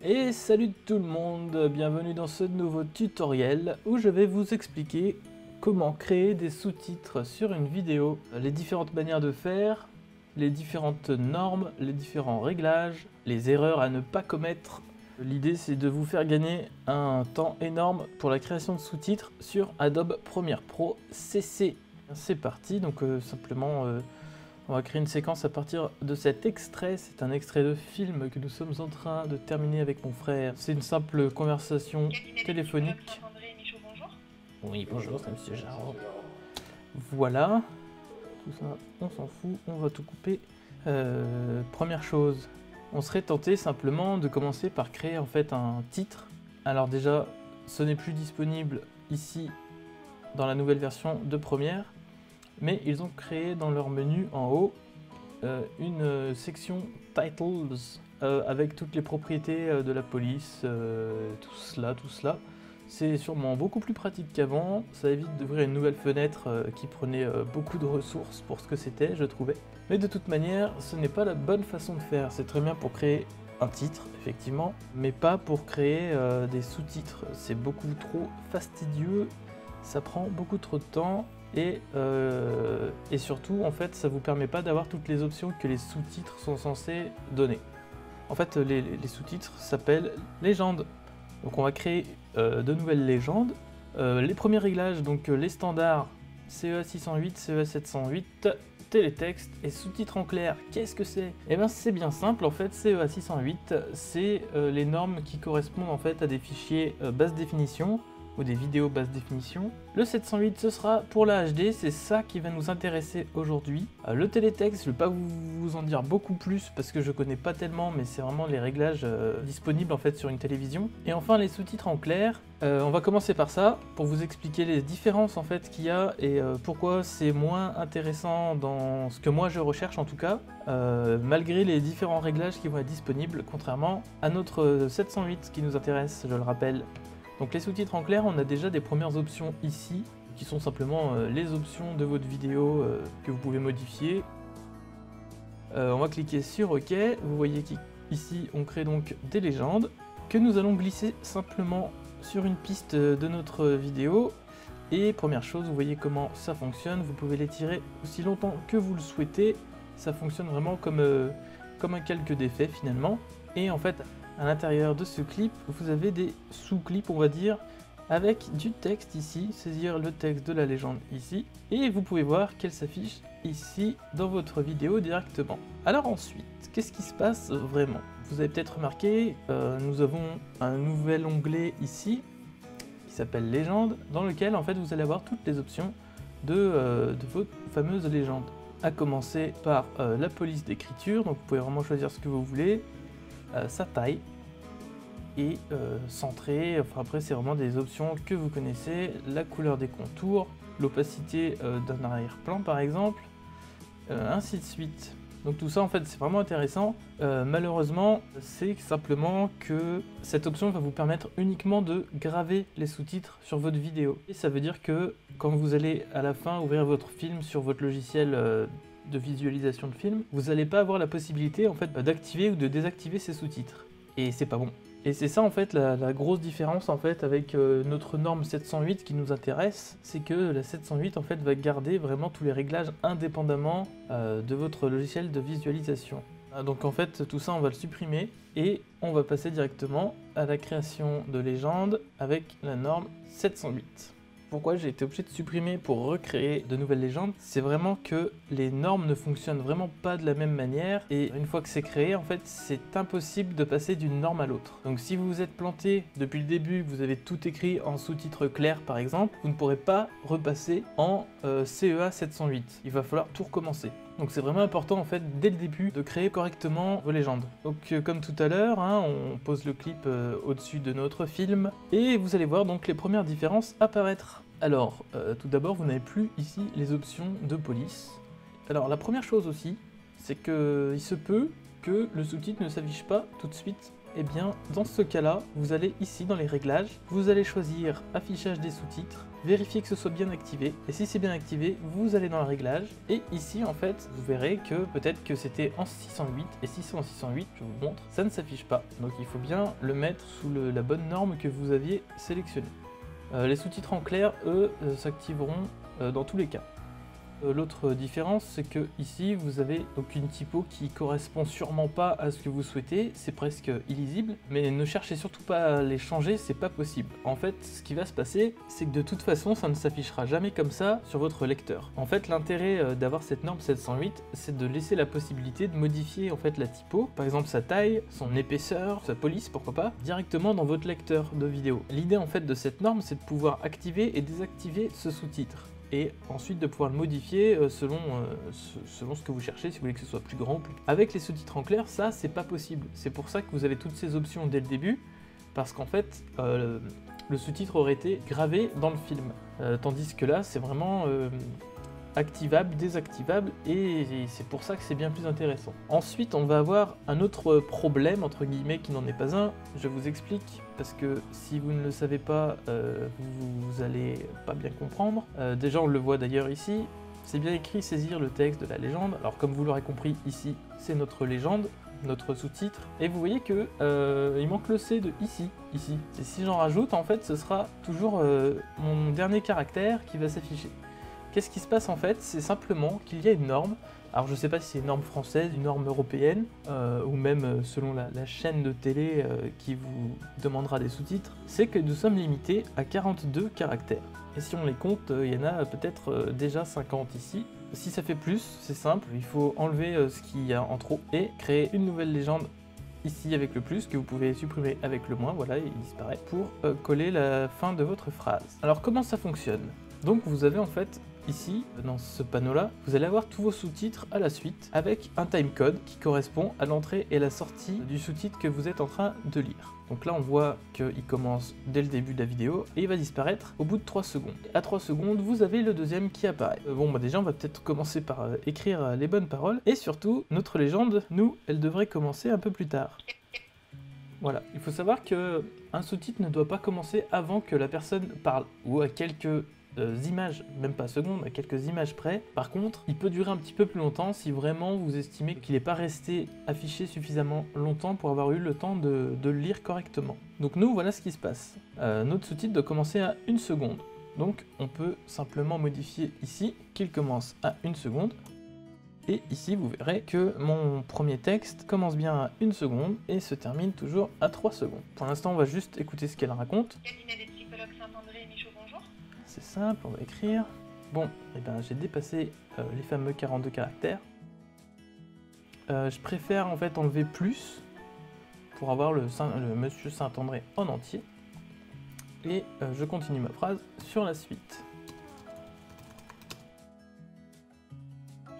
Et salut tout le monde, bienvenue dans ce nouveau tutoriel où je vais vous expliquer comment créer des sous-titres sur une vidéo, les différentes manières de faire, les différentes normes, les différents réglages, les erreurs à ne pas commettre. L'idée c'est de vous faire gagner un temps énorme pour la création de sous-titres sur Adobe Premiere Pro CC. C'est parti, donc simplement on va créer une séquence à partir de cet extrait. C'est un extrait de film que nous sommes en train de terminer avec mon frère. C'est une simple conversation téléphonique. Oui, bonjour, c'est Monsieur Jarreau. Voilà. Tout ça, on s'en fout, on va tout couper. Première chose, on serait tenté simplement de commencer par créer en fait un titre. Alors déjà, ce n'est plus disponible ici dans la nouvelle version de Premiere. Mais ils ont créé dans leur menu en haut une section Titles avec toutes les propriétés de la police, tout cela. C'est sûrement beaucoup plus pratique qu'avant, ça évite d'ouvrir une nouvelle fenêtre qui prenait beaucoup de ressources pour ce que c'était, je trouvais. Mais de toute manière, ce n'est pas la bonne façon de faire, c'est très bien pour créer un titre, effectivement, mais pas pour créer des sous-titres. C'est beaucoup trop fastidieux, ça prend beaucoup trop de temps. Et surtout, en fait, ça vous permet pas d'avoir toutes les options que les sous-titres sont censés donner. En fait, les sous-titres s'appellent légendes. Donc on va créer de nouvelles légendes. Les premiers réglages, donc les standards CEA 608, CEA 708, télétexte et sous-titres en clair. Qu'est-ce que c'est? Eh bien c'est bien simple, en fait CEA 608, c'est les normes qui correspondent en fait à des fichiers basse définition ou des vidéos basse définition. Le 708 ce sera pour la HD, c'est ça qui va nous intéresser aujourd'hui. Le télétexte, je ne vais pas vous en dire beaucoup plus parce que je connais pas tellement, mais c'est vraiment les réglages disponibles en fait sur une télévision. Et enfin les sous-titres en clair, on va commencer par ça pour vous expliquer les différences en fait qu'il y a et pourquoi c'est moins intéressant dans ce que moi je recherche en tout cas, malgré les différents réglages qui vont être disponibles, contrairement à notre 708 qui nous intéresse, je le rappelle. Donc les sous-titres en clair, on a déjà des premières options ici, qui sont simplement les options de votre vidéo que vous pouvez modifier. On va cliquer sur OK, vous voyez qu'ici on crée donc des légendes, que nous allons glisser simplement sur une piste de notre vidéo. Et première chose, vous voyez comment ça fonctionne, vous pouvez l'étirer aussi longtemps que vous le souhaitez, ça fonctionne vraiment comme un calque d'effet finalement. Et en fait, à l'intérieur de ce clip, vous avez des sous-clips, on va dire, avec du texte ici, saisir le texte de la légende ici, et vous pouvez voir qu'elle s'affiche ici dans votre vidéo directement. Alors ensuite, qu'est-ce qui se passe vraiment? Vous avez peut-être remarqué, nous avons un nouvel onglet ici, qui s'appelle Légende, dans lequel en fait vous allez avoir toutes les options de votre fameuse légende. À commencer par la police d'écriture, donc vous pouvez vraiment choisir ce que vous voulez, sa taille et centré, enfin après c'est vraiment des options que vous connaissez, la couleur des contours, l'opacité d'un arrière-plan par exemple, ainsi de suite. Donc tout ça en fait c'est vraiment intéressant, malheureusement c'est simplement que cette option va vous permettre uniquement de graver les sous-titres sur votre vidéo. Et ça veut dire que quand vous allez à la fin ouvrir votre film sur votre logiciel de visualisation de film, vous n'allez pas avoir la possibilité en fait d'activer ou de désactiver ces sous-titres. Et c'est pas bon. Et c'est ça en fait la grosse différence en fait avec notre norme 708 qui nous intéresse, c'est que la 708 en fait va garder vraiment tous les réglages indépendamment de votre logiciel de visualisation. Donc en fait tout ça on va le supprimer et on va passer directement à la création de légendes avec la norme 708. Pourquoi j'ai été obligé de supprimer pour recréer de nouvelles légendes, c'est vraiment que les normes ne fonctionnent vraiment pas de la même manière et une fois que c'est créé, en fait, c'est impossible de passer d'une norme à l'autre. Donc si vous vous êtes planté depuis le début, vous avez tout écrit en sous-titres clairs par exemple, vous ne pourrez pas repasser en CEA 708. Il va falloir tout recommencer. Donc c'est vraiment important en fait dès le début de créer correctement vos légendes. Donc comme tout à l'heure, hein, on pose le clip au-dessus de notre film et vous allez voir donc les premières différences apparaître. Alors tout d'abord vous n'avez plus ici les options de police. Alors la première chose aussi, c'est qu'il se peut que le sous-titre ne s'affiche pas tout de suite Eh bien, dans ce cas-là, vous allez ici dans les réglages, vous allez choisir affichage des sous-titres, vérifier que ce soit bien activé, et si c'est bien activé, vous allez dans le réglage, et ici en fait, vous verrez que peut-être que c'était en 608, et si c'est en 608, je vous montre, ça ne s'affiche pas, donc il faut bien le mettre sous la bonne norme que vous aviez sélectionnée. Les sous-titres en clair, eux, s'activeront dans tous les cas. L'autre différence, c'est que ici vous avez aucune typo qui correspond sûrement pas à ce que vous souhaitez, c'est presque illisible, mais ne cherchez surtout pas à les changer, c'est pas possible. En fait, ce qui va se passer, c'est que de toute façon, ça ne s'affichera jamais comme ça sur votre lecteur. En fait, l'intérêt d'avoir cette norme 708, c'est de laisser la possibilité de modifier en fait la typo, par exemple sa taille, son épaisseur, sa police, pourquoi pas, directement dans votre lecteur de vidéo. L'idée en fait de cette norme, c'est de pouvoir activer et désactiver ce sous-titre, et ensuite de pouvoir le modifier selon ce que vous cherchez, si vous voulez que ce soit plus grand ou plus petit. Avec les sous-titres en clair, ça c'est pas possible. C'est pour ça que vous avez toutes ces options dès le début, parce qu'en fait le sous-titre aurait été gravé dans le film. Tandis que là c'est vraiment activable, désactivable, et c'est pour ça que c'est bien plus intéressant. Ensuite, on va avoir un autre problème, entre guillemets, qui n'en est pas un. Je vous explique, parce que si vous ne le savez pas, vous allez pas bien comprendre. Déjà, on le voit d'ailleurs ici, c'est bien écrit saisir le texte de la légende. Alors, comme vous l'aurez compris, ici, c'est notre légende, notre sous-titre, et vous voyez que il manque le C de ici. Et si j'en rajoute, en fait, ce sera toujours mon dernier caractère qui va s'afficher. Qu'est-ce qui se passe en fait? C'est simplement qu'il y a une norme, alors je ne sais pas si c'est une norme française, une norme européenne, ou même selon la chaîne de télé qui vous demandera des sous-titres, c'est que nous sommes limités à 42 caractères. Et si on les compte, il y en a peut-être déjà 50 ici. Si ça fait plus, c'est simple, il faut enlever ce qu'il y a en trop et créer une nouvelle légende ici avec le plus, que vous pouvez supprimer avec le moins, voilà, il disparaît, pour coller la fin de votre phrase. Alors comment ça fonctionne? Donc vous avez en fait ici, dans ce panneau-là, vous allez avoir tous vos sous-titres à la suite avec un timecode qui correspond à l'entrée et la sortie du sous-titre que vous êtes en train de lire. Donc là, on voit qu'il commence dès le début de la vidéo et il va disparaître au bout de 3 secondes. À 3 secondes, vous avez le deuxième qui apparaît. Bon, bah déjà, on va peut-être commencer par écrire les bonnes paroles. Et surtout, notre légende, nous, elle devrait commencer un peu plus tard. Voilà, il faut savoir qu'un sous-titre ne doit pas commencer avant que la personne parle, ou à quelques images, même pas secondes, à quelques images près. Par contre, il peut durer un petit peu plus longtemps si vraiment vous estimez qu'il n'est pas resté affiché suffisamment longtemps pour avoir eu le temps de le lire correctement. Donc nous, voilà ce qui se passe. Notre sous-titre doit commencer à 1 seconde. Donc on peut simplement modifier ici qu'il commence à 1 seconde. Et ici, vous verrez que mon premier texte commence bien à 1 seconde et se termine toujours à 3 secondes. Pour l'instant, on va juste écouter ce qu'elle raconte. Cabinet des psychologues Saint-André et Michaud, bonjour. C'est simple, on va écrire. Bon, et ben j'ai dépassé les fameux 42 caractères. Je préfère en fait enlever plus pour avoir le Monsieur Saint-André en entier. Et je continue ma phrase sur la suite.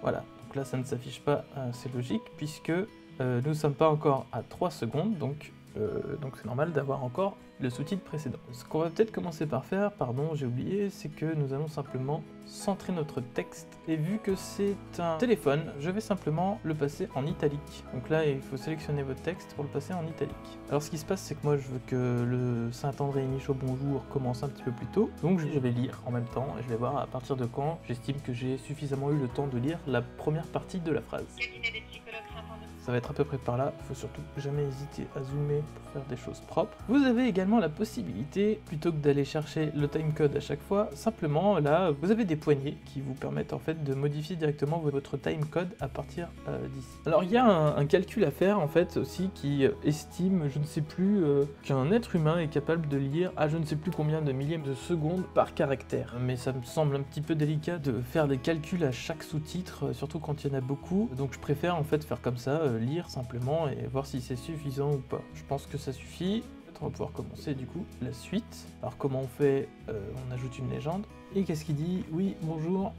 Voilà, donc là ça ne s'affiche pas, c'est logique, puisque nous ne sommes pas encore à 3 secondes, donc c'est normal d'avoir encore le sous-titre précédent. Ce qu'on va peut-être commencer par faire, pardon j'ai oublié, c'est que nous allons simplement centrer notre texte, et vu que c'est un téléphone, je vais simplement le passer en italique. Donc là il faut sélectionner votre texte pour le passer en italique. Alors ce qui se passe, c'est que moi je veux que le Saint-André et Michaud bonjour commence un petit peu plus tôt, donc je vais lire en même temps, et je vais voir à partir de quand j'estime que j'ai suffisamment eu le temps de lire la première partie de la phrase. Cabinet des psychologues Saint-André. Ça va être à peu près par là, il faut surtout jamais hésiter à zoomer pour faire des choses propres. Vous avez également la possibilité, plutôt que d'aller chercher le timecode à chaque fois, simplement là, vous avez des poignées qui vous permettent en fait de modifier directement votre timecode à partir d'ici. Alors il y a un calcul à faire en fait aussi qui estime, je ne sais plus, qu'un être humain est capable de lire à je ne sais plus combien de millièmes de seconde par caractère. Mais ça me semble un petit peu délicat de faire des calculs à chaque sous-titre, surtout quand il y en a beaucoup, donc je préfère en fait faire comme ça, lire simplement et voir si c'est suffisant ou pas. Je pense que ça suffit. On va pouvoir commencer du coup la suite. Alors comment on fait? On ajoute une légende. Et qu'est-ce qu'il dit? Oui, bonjour,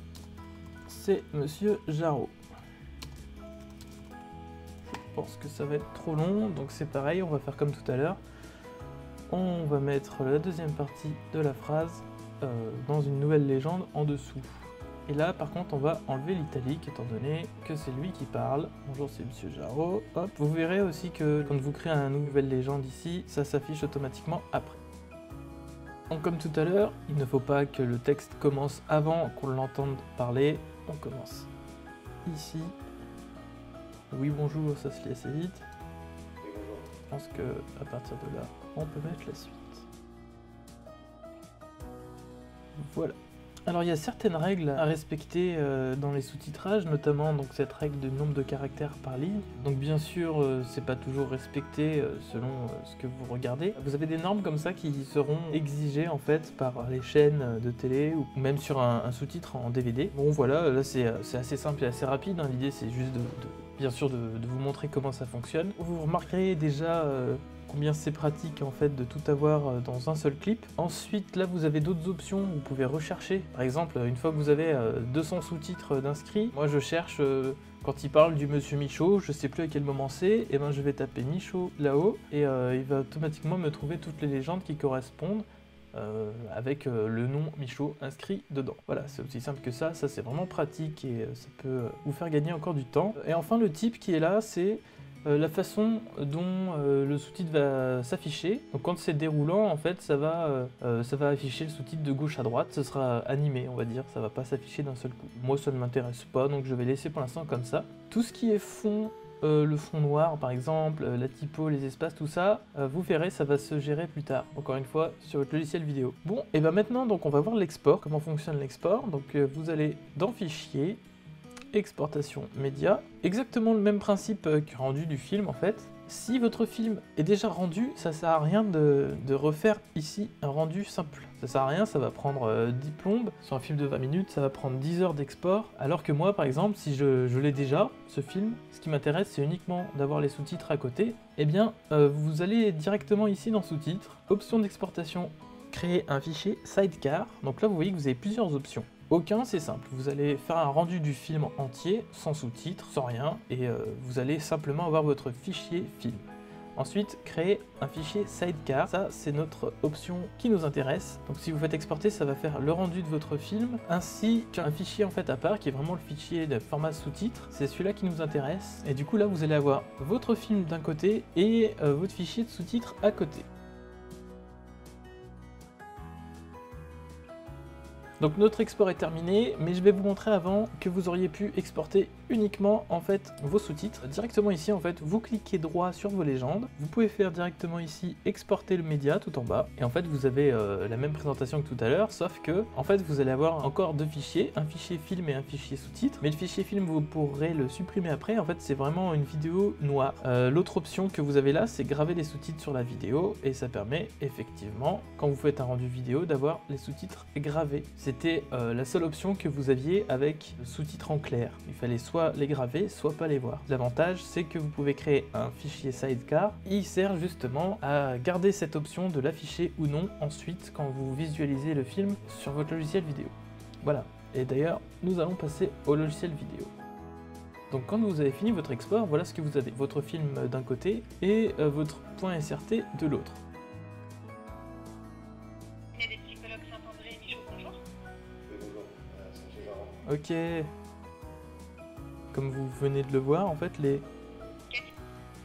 c'est Monsieur Jarreau. Je pense que ça va être trop long, donc c'est pareil, on va faire comme tout à l'heure. On va mettre la deuxième partie de la phrase dans une nouvelle légende en dessous. Et là par contre on va enlever l'italique étant donné que c'est lui qui parle. Bonjour, c'est Monsieur Jarreau. Hop, vous verrez aussi que quand vous créez une nouvelle légende ici, ça s'affiche automatiquement après. Donc comme tout à l'heure, il ne faut pas que le texte commence avant qu'on l'entende parler. On commence ici. Oui bonjour, ça se lit assez vite. Oui, bonjour. Je pense que à partir de là, on peut mettre la suite. Voilà. Alors il y a certaines règles à respecter dans les sous-titrages, notamment donc cette règle de nombre de caractères par ligne. Donc bien sûr, c'est pas toujours respecté selon ce que vous regardez. Vous avez des normes comme ça qui seront exigées en fait par les chaînes de télé ou même sur un sous-titre en DVD. Bon voilà, là c'est assez simple et assez rapide, hein. L'idée c'est juste bien sûr de vous montrer comment ça fonctionne. Vous remarquerez déjà combien c'est pratique en fait de tout avoir dans un seul clip. Ensuite là vous avez d'autres options, vous pouvez rechercher. Par exemple, une fois que vous avez 200 sous-titres d'inscrits, moi je cherche quand il parle du monsieur Michaud, je sais plus à quel moment c'est, et ben je vais taper Michaud là-haut et il va automatiquement me trouver toutes les légendes qui correspondent avec le nom Michaud inscrit dedans. Voilà, c'est aussi simple que ça c'est vraiment pratique et ça peut vous faire gagner encore du temps. Et enfin le type qui est là, c'est la façon dont le sous-titre va s'afficher. Donc quand c'est déroulant, en fait, ça va afficher le sous-titre de gauche à droite. Ce sera animé, on va dire. Ça va pas s'afficher d'un seul coup. Moi, ça ne m'intéresse pas, donc je vais laisser pour l'instant comme ça. Tout ce qui est fond, le fond noir, par exemple, la typo, les espaces, tout ça, vous verrez, ça va se gérer plus tard. Encore une fois, sur votre logiciel vidéo. Bon, et ben maintenant, donc on va voir l'export. Comment fonctionne l'export. Donc vous allez dans Fichier, Exportation média, exactement le même principe que rendu du film en fait. Si votre film est déjà rendu, ça sert à rien de refaire ici un rendu simple. Ça sert à rien, ça va prendre 10 plombes. Sur un film de 20 minutes, ça va prendre 10 heures d'export. Alors que moi, par exemple, si je l'ai déjà, ce film, ce qui m'intéresse, c'est uniquement d'avoir les sous-titres à côté. Eh bien, vous allez directement ici dans sous-titres, option d'exportation, créer un fichier sidecar. Donc là, vous voyez que vous avez plusieurs options. Aucun, c'est simple, vous allez faire un rendu du film entier, sans sous-titres, sans rien, et vous allez simplement avoir votre fichier film. Ensuite, créer un fichier sidecar, ça c'est notre option qui nous intéresse. Donc si vous faites exporter, ça va faire le rendu de votre film, ainsi qu'un fichier en fait à part, qui est vraiment le fichier de format sous-titres. C'est celui-là qui nous intéresse, et du coup là vous allez avoir votre film d'un côté, et votre fichier de sous-titres à côté. Donc notre export est terminé, mais je vais vous montrer avant que vous auriez pu exporter uniquement en fait vos sous-titres. Directement ici en fait, vous cliquez droit sur vos légendes, vous pouvez faire directement ici exporter le média tout en bas, et en fait vous avez la même présentation que tout à l'heure, sauf que en fait vous allez avoir encore deux fichiers, un fichier film et un fichier sous-titres, mais le fichier film vous pourrez le supprimer après, en fait c'est vraiment une vidéo noire. L'autre option que vous avez là, c'est graver les sous-titres sur la vidéo, et ça permet effectivement, quand vous faites un rendu vidéo, d'avoir les sous-titres gravés. C'était la seule option que vous aviez avec le sous-titre en clair. Il fallait soit les graver, soit pas les voir. L'avantage, c'est que vous pouvez créer un fichier sidecar. Il sert justement à garder cette option de l'afficher ou non ensuite quand vous visualisez le film sur votre logiciel vidéo. Voilà. Et d'ailleurs, nous allons passer au logiciel vidéo. Donc quand vous avez fini votre export, voilà ce que vous avez. Votre film d'un côté et votre point SRT de l'autre. Ok. Comme vous venez de le voir, en fait, les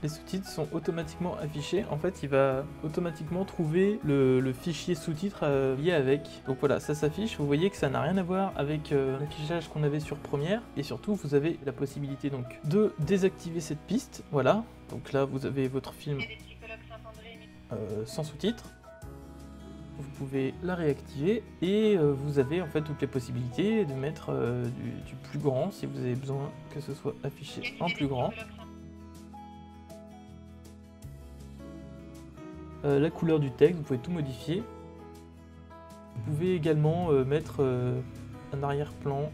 sous-titres sont automatiquement affichés. En fait, il va automatiquement trouver le fichier sous-titres lié avec. Donc voilà, ça s'affiche. Vous voyez que ça n'a rien à voir avec l'affichage qu'on avait sur Premiere. Et surtout, vous avez la possibilité donc de désactiver cette piste. Voilà. Donc là, vous avez votre film sans sous-titres. Vous pouvez la réactiver et vous avez en fait toutes les possibilités de mettre du plus grand si vous avez besoin que ce soit affiché en plus grand. La couleur du texte, vous pouvez tout modifier. Vous pouvez également mettre un arrière-plan.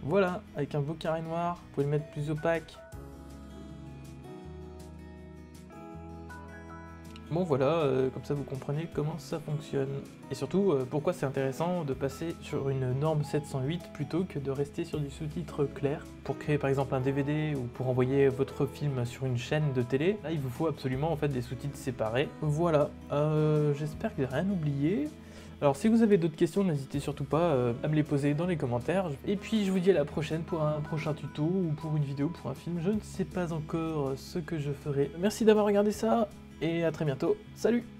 Voilà, avec un beau carré noir, vous pouvez le mettre plus opaque. Bon voilà, comme ça vous comprenez comment ça fonctionne. Et surtout, pourquoi c'est intéressant de passer sur une norme 708 plutôt que de rester sur du sous-titre clair. Pour créer par exemple un DVD ou pour envoyer votre film sur une chaîne de télé, là il vous faut absolument en fait des sous-titres séparés. Voilà, j'espère que j'ai rien oublié. Alors si vous avez d'autres questions, n'hésitez surtout pas à me les poser dans les commentaires. Et puis je vous dis à la prochaine pour un prochain tuto ou pour une vidéo, pour un film. Je ne sais pas encore ce que je ferai. Merci d'avoir regardé ça et à très bientôt. Salut!